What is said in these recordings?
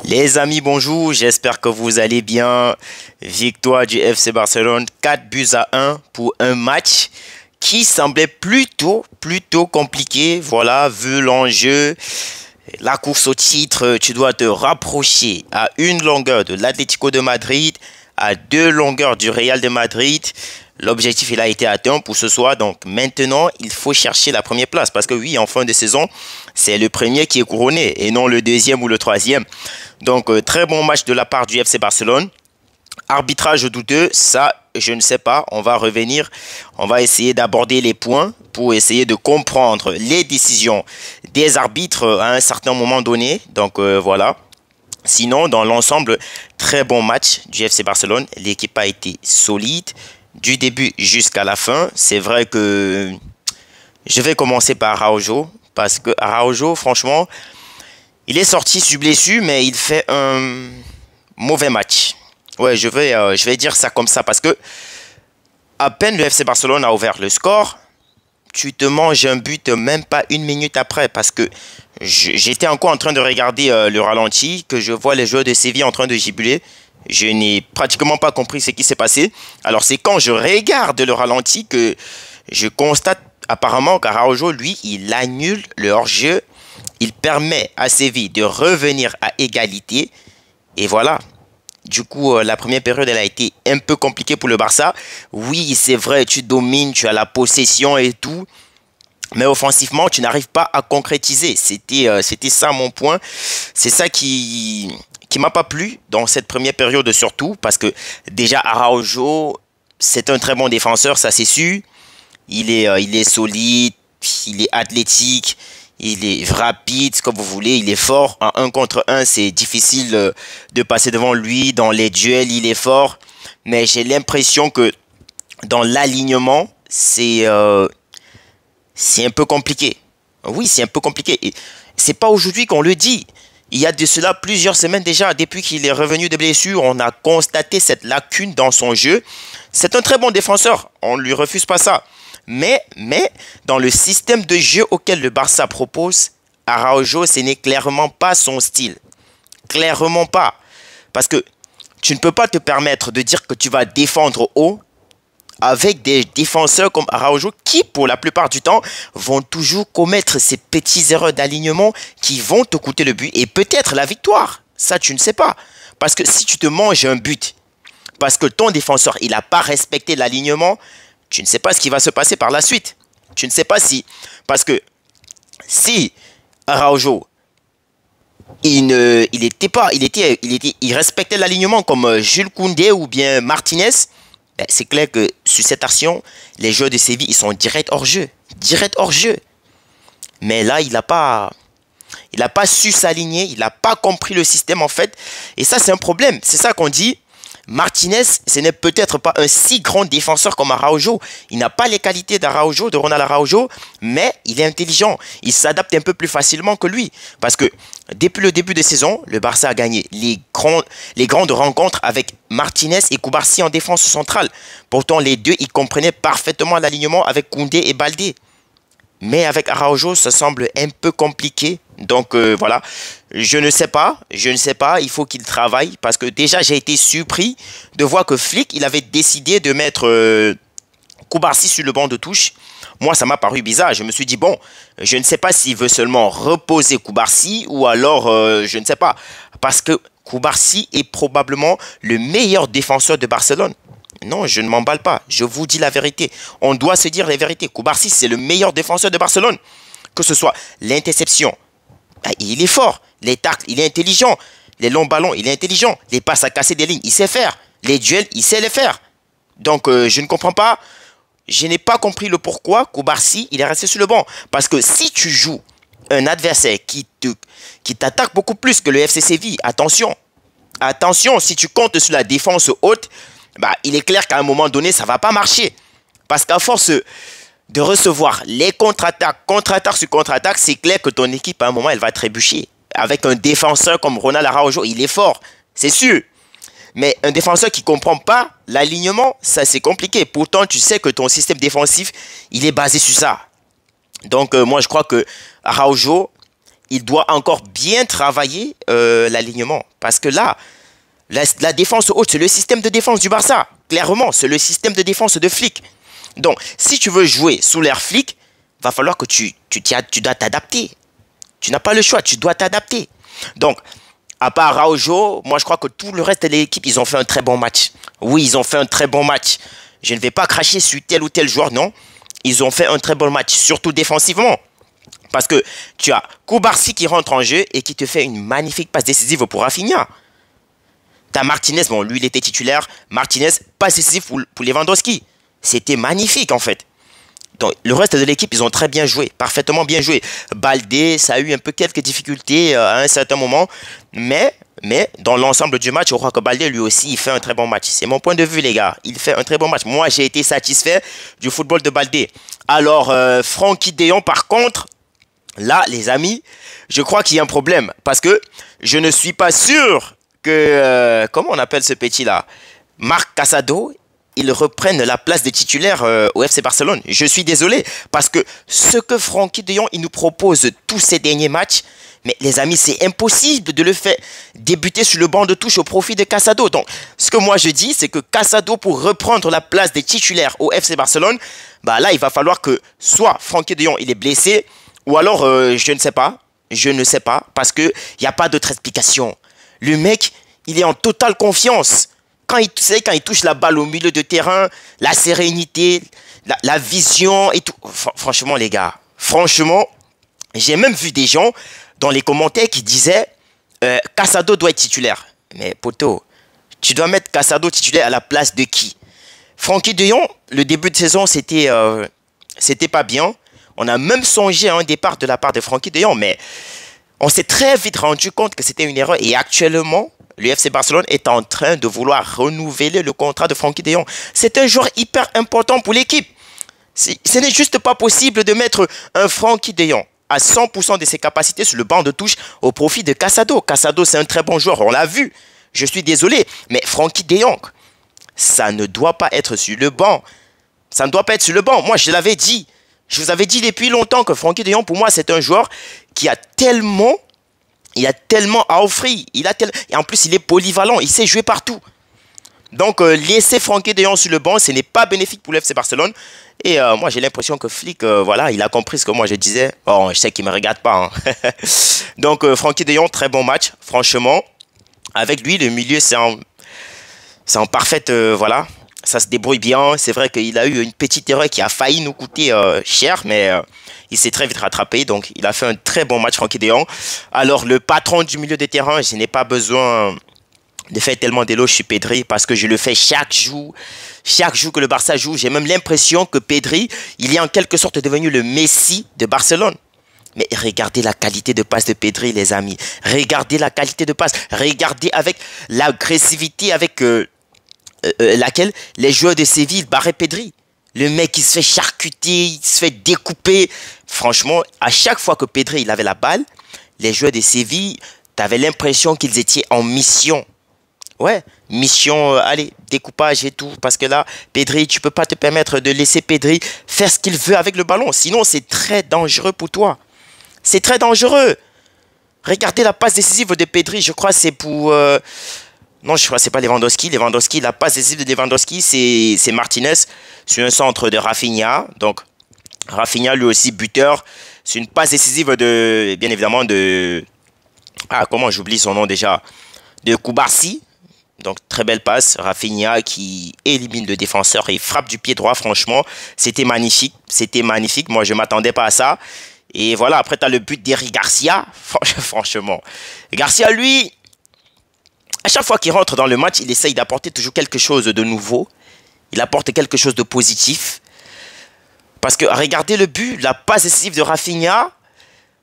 Les amis, bonjour, j'espère que vous allez bien. Victoire du FC Barcelone, 4 buts à 1 pour un match qui semblait plutôt compliqué. Voilà, vu l'enjeu, la course au titre, tu dois te rapprocher à une longueur de l'Atlético de Madrid, à 2 longueurs du Real de Madrid. L'objectif, il a été atteint pour ce soir. Donc maintenant, il faut chercher la première place. Parce que oui, en fin de saison, c'est le premier qui est couronné et non le deuxième ou le troisième. Donc très bon match de la part du FC Barcelone. Arbitrage douteux, ça, je ne sais pas. On va revenir. On va essayer d'aborder les points pour essayer de comprendre les décisions des arbitres à un certain moment donné. Donc voilà. Sinon, dans l'ensemble, très bon match du FC Barcelone. L'équipe a été solide du début jusqu'à la fin. C'est vrai que je vais commencer par Araujo parce que Araujo, franchement, il est sorti sur blessure, mais il fait un mauvais match. Ouais, je vais dire ça comme ça parce que à peine le FC Barcelone a ouvert le score, tu te manges un but même pas une minute après parce que j'étais encore en train de regarder le ralenti, que je vois les joueurs de Séville en train de gibuler. Je n'ai pratiquement pas compris ce qui s'est passé. Alors c'est quand je regarde le ralenti que je constate apparemment qu'Araujo, lui, il annule le hors-jeu. Il permet à Séville de revenir à égalité. Et voilà. Du coup, la première période, elle a été un peu compliquée pour le Barça. Oui, c'est vrai, tu domines, tu as la possession et tout. Mais offensivement, tu n'arrives pas à concrétiser. C'était ça mon point. C'est ça qui m'a pas plu dans cette première période surtout. Parce que déjà, Araujo, c'est un très bon défenseur, ça c'est sûr. Il est solide, il est athlétique. Il est rapide, comme vous voulez, il est fort. En 1 contre 1, c'est difficile de passer devant lui. Dans les duels, il est fort. Mais j'ai l'impression que dans l'alignement, c'est un peu compliqué. Oui, c'est un peu compliqué. Et c'est pas aujourd'hui qu'on le dit. Il y a de cela plusieurs semaines déjà, depuis qu'il est revenu de blessure, on a constaté cette lacune dans son jeu. C'est un très bon défenseur, on ne lui refuse pas ça. Mais dans le système de jeu auquel le Barça propose, Araujo, ce n'est clairement pas son style. Clairement pas. Parce que tu ne peux pas te permettre de dire que tu vas défendre haut avec des défenseurs comme Araujo qui, pour la plupart du temps, vont toujours commettre ces petites erreurs d'alignement qui vont te coûter le but et peut-être la victoire. Ça, tu ne sais pas. Parce que si tu te manges un but, parce que ton défenseur, il n'a pas respecté l'alignement, tu ne sais pas ce qui va se passer par la suite. Tu ne sais pas si... Parce que si Araujo, il respectait l'alignement comme Jules Koundé ou bien Martinez, ben c'est clair que sur cette action, les joueurs de Séville, ils sont direct hors jeu. Direct hors jeu. Mais là, il n'a pas su s'aligner, il n'a pas compris le système en fait. Et ça, c'est un problème. C'est ça qu'on dit. Martinez, ce n'est peut-être pas un si grand défenseur comme Araujo. Il n'a pas les qualités d'Araujo, de Ronald Araujo, mais il est intelligent. Il s'adapte un peu plus facilement que lui. Parce que depuis le début de saison, le Barça a gagné les grandes rencontres avec Martinez et Cubarsí en défense centrale. Pourtant, les deux, ils comprenaient parfaitement l'alignement avec Koundé et Baldé. Mais avec Araujo, ça semble un peu compliqué. Donc voilà, je ne sais pas, il faut qu'il travaille. Parce que déjà, j'ai été surpris de voir que Flick, il avait décidé de mettre Cubarsí sur le banc de touche. Moi, ça m'a paru bizarre. Je me suis dit, bon, je ne sais pas s'il veut seulement reposer Cubarsí ou alors, je ne sais pas. Parce que Cubarsí est probablement le meilleur défenseur de Barcelone. Non, je ne m'emballe pas. Je vous dis la vérité. On doit se dire la vérité. Cubarsí, c'est le meilleur défenseur de Barcelone. Que ce soit l'interception, il est fort. Les tacles, il est intelligent. Les longs ballons, il est intelligent. Les passes à casser des lignes, il sait faire. Les duels, il sait les faire. Donc, je ne comprends pas. Je n'ai pas compris le pourquoi Cubarsí, il est resté sur le banc. Parce que si tu joues un adversaire qui t'attaque beaucoup plus que le FC Séville, attention. Attention, si tu comptes sur la défense haute, bah, il est clair qu'à un moment donné, ça ne va pas marcher. Parce qu'à force de recevoir les contre-attaques sur contre-attaque, c'est clair que ton équipe, à un moment, elle va trébucher. Avec un défenseur comme Ronald Araujo, il est fort, c'est sûr. Mais un défenseur qui ne comprend pas l'alignement, ça c'est compliqué. Pourtant, tu sais que ton système défensif, il est basé sur ça. Donc, moi, je crois que Araujo, il doit encore bien travailler l'alignement. Parce que là, la défense haute, c'est le système de défense du Barça. Clairement, c'est le système de défense de Flick. Donc, si tu veux jouer sous l'air Flick, va falloir que tu dois t'adapter. Tu n'as pas le choix, tu dois t'adapter. Donc, à part Araujo, moi je crois que tout le reste de l'équipe, ils ont fait un très bon match. Oui, ils ont fait un très bon match. Je ne vais pas cracher sur tel ou tel joueur, non. Ils ont fait un très bon match, surtout défensivement. Parce que tu as Koubarsi qui rentre en jeu et qui te fait une magnifique passe décisive pour Rafinha. Tu as Martinez, bon, lui il était titulaire. Martinez, passe décisive pour Lewandowski. C'était magnifique en fait. Donc, le reste de l'équipe, ils ont très bien joué, parfaitement bien joué. Baldé, ça a eu un peu quelques difficultés à un certain moment, mais dans l'ensemble du match, je crois que Baldé, lui aussi, il fait un très bon match. C'est mon point de vue, les gars. Il fait un très bon match. Moi, j'ai été satisfait du football de Baldé. Alors, Frenkie de Jong, par contre, là, les amis, je crois qu'il y a un problème, parce que je ne suis pas sûr que, comment on appelle ce petit-là, Marc Casado, ils reprennent la place des titulaires au FC Barcelone. Je suis désolé, parce que ce que Frenkie de Jong il nous propose tous ces derniers matchs, mais les amis, c'est impossible de le faire débuter sur le banc de touche au profit de Casado. Donc, ce que moi je dis, c'est que Casado, pour reprendre la place des titulaires au FC Barcelone, bah là, il va falloir que soit Frenkie de Jong il est blessé, ou alors, je ne sais pas, parce qu'il n'y a pas d'autre explication. Le mec, il est en totale confiance. Quand il touche la balle au milieu de terrain, la sérénité, la vision et tout. Franchement, les gars, franchement, j'ai même vu des gens dans les commentaires qui disaient Casado doit être titulaire. Mais poto, tu dois mettre Casado titulaire à la place de qui? Frenkie de Jong, le début de saison, c'était pas bien. On a même songé à un départ de la part de Frenkie de Jong, mais on s'est très vite rendu compte que c'était une erreur. Et actuellement, le FC Barcelone est en train de vouloir renouveler le contrat de Frenkie de Jong. C'est un joueur hyper important pour l'équipe. Ce n'est juste pas possible de mettre un Frenkie de Jong à 100% de ses capacités sur le banc de touche au profit de Casado. Casado, c'est un très bon joueur, on l'a vu. Je suis désolé, mais Frenkie de Jong, ça ne doit pas être sur le banc. Ça ne doit pas être sur le banc. Moi, je l'avais dit. Je vous avais dit depuis longtemps que Frenkie de Jong, pour moi, c'est un joueur qui a tellement à offrir. Et en plus, il est polyvalent. Il sait jouer partout. Donc, laisser Frenkie de Jong sur le banc, ce n'est pas bénéfique pour l'FC Barcelone. Et moi, j'ai l'impression que Flick, voilà, il a compris ce que moi je disais. Bon, je sais qu'il ne me regarde pas. Hein. Donc, Frenkie de Jong, très bon match. Franchement, avec lui, le milieu, c'est en parfaite... voilà. Ça se débrouille bien. C'est vrai qu'il a eu une petite erreur qui a failli nous coûter cher, mais il s'est très vite rattrapé. Donc, il a fait un très bon match, Frenkie de Jong. Alors, le patron du milieu de terrain, je n'ai pas besoin de faire tellement d'éloges sur Pedri parce que je le fais chaque jour. Chaque jour que le Barça joue, j'ai même l'impression que Pedri, il est en quelque sorte devenu le Messi de Barcelone. Mais regardez la qualité de passe de Pedri, les amis. Regardez la qualité de passe. Regardez avec l'agressivité, avec... laquelle les joueurs de Séville barraient Pedri. Le mec, il se fait charcuter, il se fait découper. Franchement, à chaque fois que Pedri il avait la balle, les joueurs de Séville, tu avais l'impression qu'ils étaient en mission. Ouais, mission, allez, découpage et tout. Parce que là, Pedri, tu ne peux pas te permettre de laisser Pedri faire ce qu'il veut avec le ballon. Sinon, c'est très dangereux pour toi. C'est très dangereux. Regardez la passe décisive de Pedri, je crois que c'est pour... Non, je crois que ce n'est pas Lewandowski. Lewandowski, la passe décisive de Lewandowski, c'est Martinez sur un centre de Rafinha. Donc, Rafinha, lui aussi, buteur. C'est une passe décisive de, bien évidemment, de... Ah, comment j'oublie son nom déjà? De Koubarsi. Donc, très belle passe. Rafinha qui élimine le défenseur et frappe du pied droit, franchement. C'était magnifique. C'était magnifique. Moi, je ne m'attendais pas à ça. Et voilà, après, tu as le but d'Eric Garcia. Franchement. Garcia, lui... À chaque fois qu'il rentre dans le match, il essaye d'apporter toujours quelque chose de nouveau. Il apporte quelque chose de positif. Parce que regardez le but, la passe décisive de Rafinha.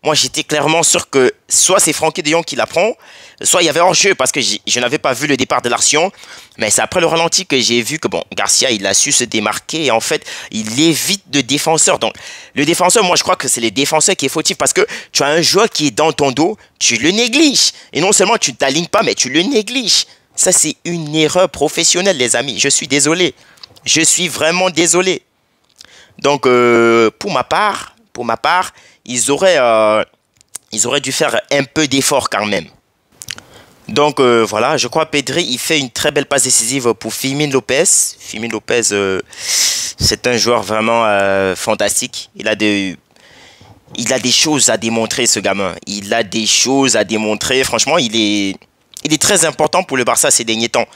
Moi, j'étais clairement sûr que soit c'est Frenkie de Jong qui la prend, soit il y avait hors-jeu parce que je n'avais pas vu le départ de l'action. Mais c'est après le ralenti que j'ai vu que bon, Garcia, il a su se démarquer et en fait, il évite de défenseur. Donc, le défenseur, moi, je crois que c'est le défenseur qui est fautif parce que tu as un joueur qui est dans ton dos, tu le négliges. Et non seulement tu ne t'alignes pas, mais tu le négliges. Ça, c'est une erreur professionnelle, les amis. Je suis désolé. Je suis vraiment désolé. Donc, pour ma part, ils auraient ils auraient dû faire un peu d'effort quand même. Donc voilà, je crois Pedri, il fait une très belle passe décisive pour Firmin Lopez. Firmin Lopez, c'est un joueur vraiment fantastique. Il a des choses à démontrer, ce gamin. Il a des choses à démontrer. Franchement, il est très important pour le Barça ces derniers temps.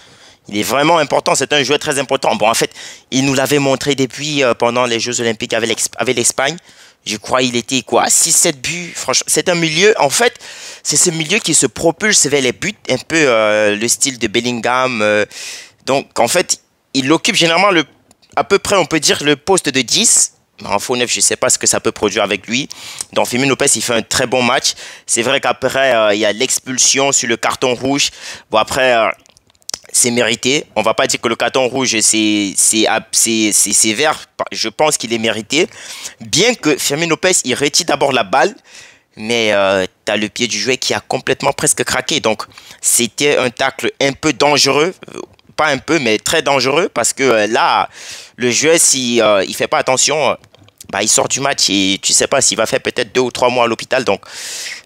Il est vraiment important, c'est un joueur très important. Bon, en fait, il nous l'avait montré depuis pendant les Jeux Olympiques avec l'Espagne. Je crois il était quoi, 6-7 buts. Franchement, c'est un milieu, en fait, c'est ce milieu qui se propulse vers les buts, un peu le style de Bellingham. Donc, en fait, il occupe généralement à peu près, on peut dire, le poste de 10. Mais en faux neuf, je ne sais pas ce que ça peut produire avec lui. Donc, Firmin Lopez, il fait un très bon match. C'est vrai qu'après, il y a l'expulsion sur le carton rouge. Bon, après... c'est mérité. On va pas dire que le carton rouge c'est sévère. Je pense qu'il est mérité. Bien que Firmin Lopez il retire d'abord la balle, mais tu as le pied du joueur qui a complètement presque craqué. Donc c'était un tacle un peu dangereux. Pas un peu, mais très dangereux parce que là, le joueur, si il fait pas attention, bah, il sort du match et tu sais pas s'il va faire peut-être 2 ou 3 mois à l'hôpital. Donc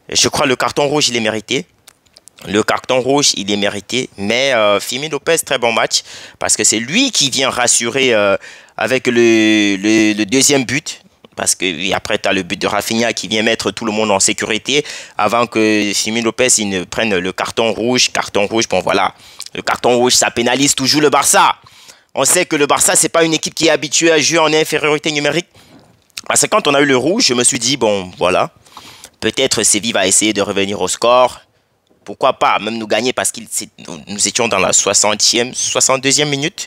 je crois que le carton rouge il est mérité. Le carton rouge, il est mérité. Mais Firmin Lopez, très bon match. Parce que c'est lui qui vient rassurer avec le deuxième but. Parce que oui, après, tu as le but de Rafinha qui vient mettre tout le monde en sécurité. Avant que Firmin Lopez il ne prenne le carton rouge. Carton rouge, bon voilà. Le carton rouge, ça pénalise toujours le Barça. On sait que le Barça, c'est pas une équipe qui est habituée à jouer en infériorité numérique. Parce que quand on a eu le rouge, je me suis dit, bon, voilà. Peut-être Séville va essayer de revenir au score. Pourquoi pas même nous gagner parce que nous étions dans la 60e, 62e minute.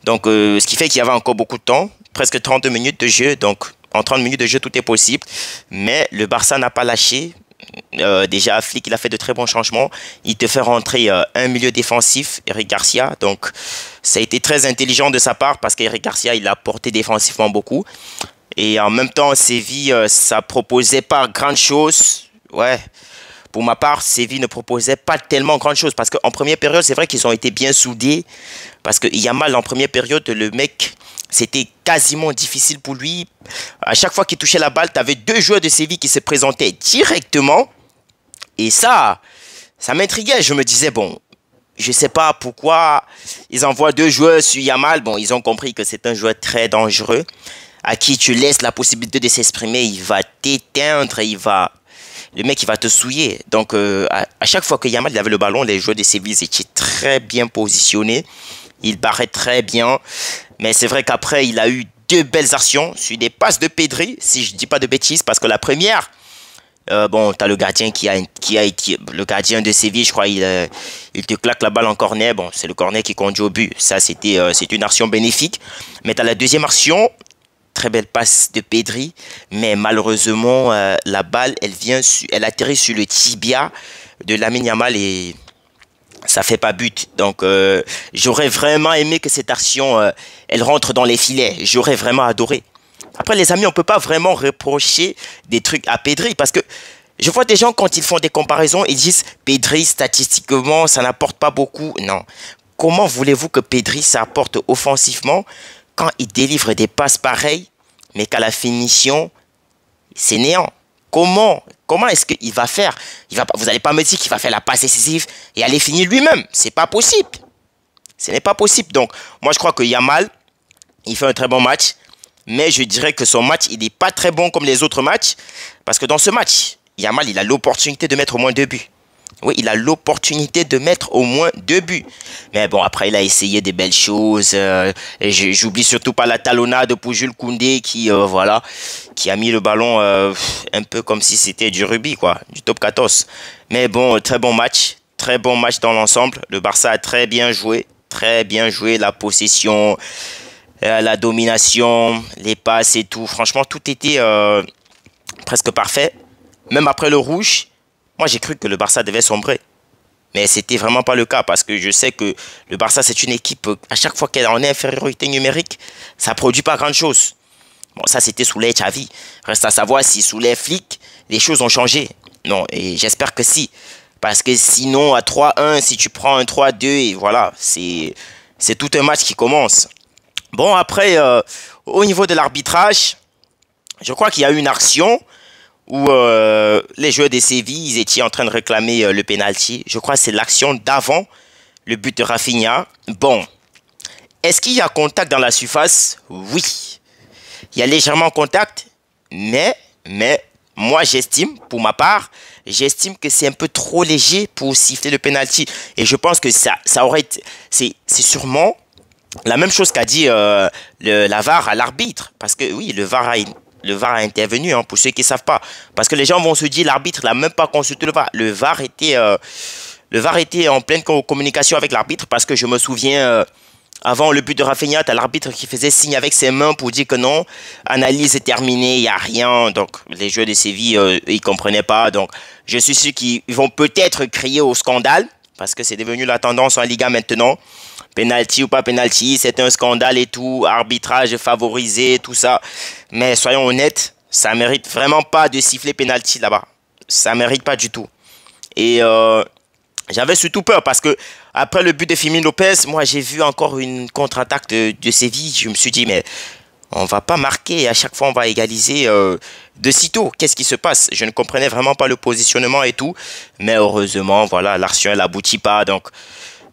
Donc, ce qui fait qu'il y avait encore beaucoup de temps. Presque 32 minutes de jeu. Donc, en 30 minutes de jeu, tout est possible. Mais le Barça n'a pas lâché. Déjà, Flick, il a fait de très bons changements. Il te fait rentrer un milieu défensif, Eric Garcia. Donc, ça a été très intelligent de sa part parce qu'Eric Garcia, il a porté défensivement beaucoup. Et en même temps, Séville, ça proposait pas grand chose. Ouais. Pour ma part, Séville ne proposait pas tellement grande chose. Parce qu'en première période, c'est vrai qu'ils ont été bien soudés. Parce que Yamal, en première période, le mec, c'était quasiment difficile pour lui. À chaque fois qu'il touchait la balle, tu avais 2 joueurs de Séville qui se présentaient directement. Et ça m'intriguait. Je me disais, bon, je ne sais pas pourquoi ils envoient 2 joueurs sur Yamal. Bon, ils ont compris que c'est un joueur très dangereux. À qui tu laisses la possibilité de s'exprimer, il va t'éteindre, le mec, il va te souiller. Donc, à chaque fois que Yamal avait le ballon, les joueurs de Séville étaient très bien positionnés. Il barrait très bien. Mais c'est vrai qu'après, il a eu 2 belles actions sur des passes de Pedri, si je ne dis pas de bêtises. Parce que la première, bon, tu as le gardien le gardien de Séville, je crois, il te claque la balle en corner. Bon, c'est le corner qui conduit au but. Ça, c'est une action bénéfique. Mais tu as la deuxième action. Très belle passe de Pedri, mais malheureusement, la balle, elle atterrit sur le tibia de Lamine Yamal et ça fait pas but. Donc, j'aurais vraiment aimé que cette action, elle rentre dans les filets. J'aurais vraiment adoré. Après, les amis, on peut pas vraiment reprocher des trucs à Pedri parce que je vois des gens, quand ils font des comparaisons, ils disent Pedri, statistiquement, ça n'apporte pas beaucoup. Non. Comment voulez-vous que Pedri s'apporte offensivement quand il délivre des passes pareilles, mais qu'à la finition, c'est néant? Comment est-ce qu'il va faire? Vous n'allez pas me dire qu'il va faire la passe décisive et aller finir lui-même. C'est pas possible. Ce n'est pas possible. Donc, moi, je crois que Yamal, il fait un très bon match. Mais je dirais que son match, il n'est pas très bon comme les autres matchs. Parce que dans ce match, Yamal, il a l'opportunité de mettre au moins 2 buts. Oui, il a l'opportunité de mettre au moins 2 buts. Mais bon, après, il a essayé des belles choses. J'oublie surtout pas la talonnade pour Jules Koundé qui a mis le ballon un peu comme si c'était du rugby, quoi, du top 14. Mais bon, très bon match. Très bon match dans l'ensemble. Le Barça a très bien joué. Très bien joué. La possession, la domination, les passes et tout. Franchement, tout était presque parfait. Même après le rouge. Moi, j'ai cru que le Barça devait sombrer. Mais c'était vraiment pas le cas parce que je sais que le Barça, c'est une équipe, à chaque fois qu'elle est en infériorité numérique, ça produit pas grand-chose. Bon, ça, c'était sous les Xavi. Reste à savoir si sous les Flick, les choses ont changé. Non, et j'espère que si. Parce que sinon, à 3-1, si tu prends un 3-2, et voilà, c'est tout un match qui commence. Bon, après, au niveau de l'arbitrage, je crois qu'il y a eu une action où les joueurs de Séville ils étaient en train de réclamer le penalty. Je crois que c'est l'action d'avant le but de Rafinha. Bon, est-ce qu'il y a contact dans la surface? Oui. Il y a légèrement contact, mais moi j'estime, pour ma part, j'estime que c'est un peu trop léger pour siffler le penalty. Et je pense que ça aurait été, c'est sûrement la même chose qu'a dit la VAR à l'arbitre. Parce que oui, le VAR a intervenu, hein, pour ceux qui ne savent pas. Parce que les gens vont se dire, l'arbitre n'a même pas consulté le VAR. Le VAR était en pleine communication avec l'arbitre, parce que je me souviens, avant le but de Rafinha, tu as l'arbitre qui faisait signe avec ses mains pour dire que non, analyse est terminée, il n'y a rien. Donc les joueurs de Séville, ils ne comprenaient pas. Donc je suis sûr qu'ils vont peut-être crier au scandale, parce que c'est devenu la tendance en Liga maintenant. Penalty ou pas penalty, c'est un scandale et tout, arbitrage favorisé, tout ça. Mais soyons honnêtes, ça mérite vraiment pas de siffler penalty là-bas. Ça mérite pas du tout. Et j'avais surtout peur parce que après le but de Firmino Lopez, moi j'ai vu encore une contre-attaque de Séville. Je me suis dit, mais on va pas marquer, à chaque fois on va égaliser de sitôt. Qu'est-ce qui se passe? Je ne comprenais vraiment pas le positionnement et tout. Mais heureusement, voilà, l'action elle n'aboutit pas. Donc,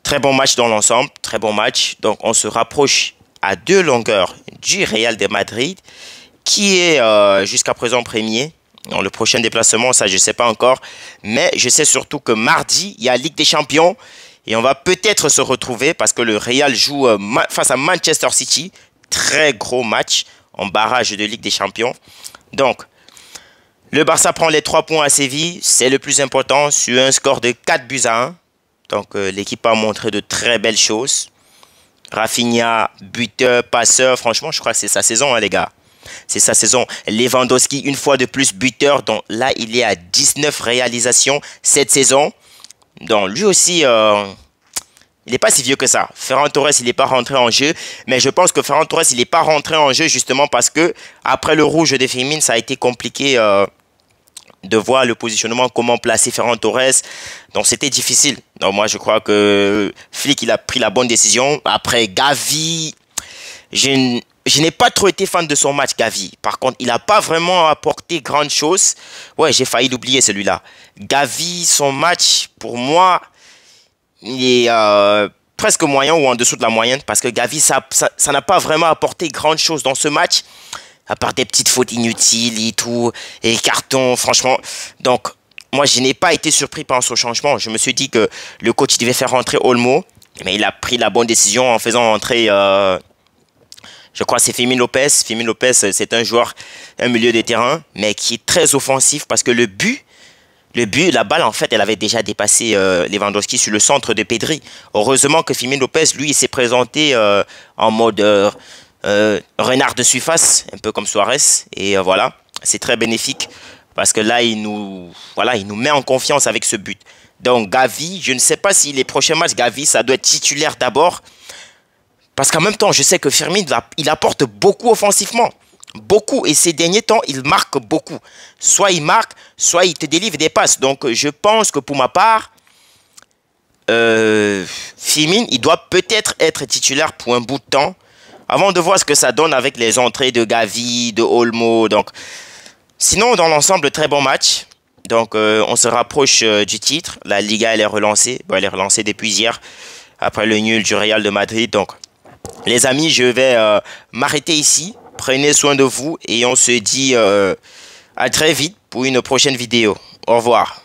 très bon match dans l'ensemble, très bon match. Donc, on se rapproche à 2 longueurs du Real de Madrid, qui est jusqu'à présent premier. Dans le prochain déplacement, ça, je ne sais pas encore. Mais je sais surtout que mardi, il y a Ligue des Champions. Et on va peut-être se retrouver parce que le Real joue face à Manchester City. Très gros match en barrage de Ligue des Champions. Donc, le Barça prend les 3 points à Séville. C'est le plus important sur un score de 4-1. Donc, l'équipe a montré de très belles choses. Rafinha, buteur, passeur. Franchement, je crois que c'est sa saison, hein, les gars. C'est sa saison. Lewandowski, une fois de plus, buteur. Donc là, il est à 19 réalisations cette saison. Donc lui aussi, il n'est pas si vieux que ça. Ferran Torres, il n'est pas rentré en jeu. Mais je pense que Ferran Torres, il n'est pas rentré en jeu justement parce que après le rouge de Firmino, ça a été compliqué de voir le positionnement, comment placer Ferran Torres. Donc c'était difficile. Donc moi, je crois que Flick, il a pris la bonne décision. Après, Gavi, je n'ai pas trop été fan de son match, Gavi. Par contre, il n'a pas vraiment apporté grande chose. Ouais, j'ai failli l'oublier, celui-là. Gavi, son match, pour moi, il est presque moyen ou en dessous de la moyenne. Parce que Gavi, ça n'a pas vraiment apporté grande chose dans ce match. À part des petites fautes inutiles et tout. Et cartons, franchement. Donc, moi, je n'ai pas été surpris par son changement. Je me suis dit que le coach devait faire rentrer Olmo. Mais il a pris la bonne décision en faisant rentrer... je crois que c'est Firmino Lopez. Firmino Lopez, c'est un joueur, un milieu de terrain, mais qui est très offensif parce que le but, la balle, en fait, elle avait déjà dépassé Lewandowski sur le centre de Pedri. Heureusement que Firmino Lopez, lui, il s'est présenté en mode renard de surface, un peu comme Suarez. Et voilà, c'est très bénéfique parce que là, il nous met en confiance avec ce but. Donc, Gavi, je ne sais pas si les prochains matchs, Gavi, ça doit être titulaire d'abord. Parce qu'en même temps, je sais que Firmino, il apporte beaucoup offensivement. Beaucoup. Et ces derniers temps, il marque beaucoup. Soit il marque, soit il te délivre des passes. Donc, je pense que pour ma part, Firmino, il doit peut-être être titulaire pour un bout de temps. Avant de voir ce que ça donne avec les entrées de Gavi, de Olmo. Donc, sinon, dans l'ensemble, très bon match. Donc, on se rapproche du titre. La Liga, elle est relancée. Bon, elle est relancée depuis hier. Après le nul du Real de Madrid. Donc, les amis, je vais m'arrêter ici. Prenez soin de vous et on se dit à très vite pour une prochaine vidéo. Au revoir.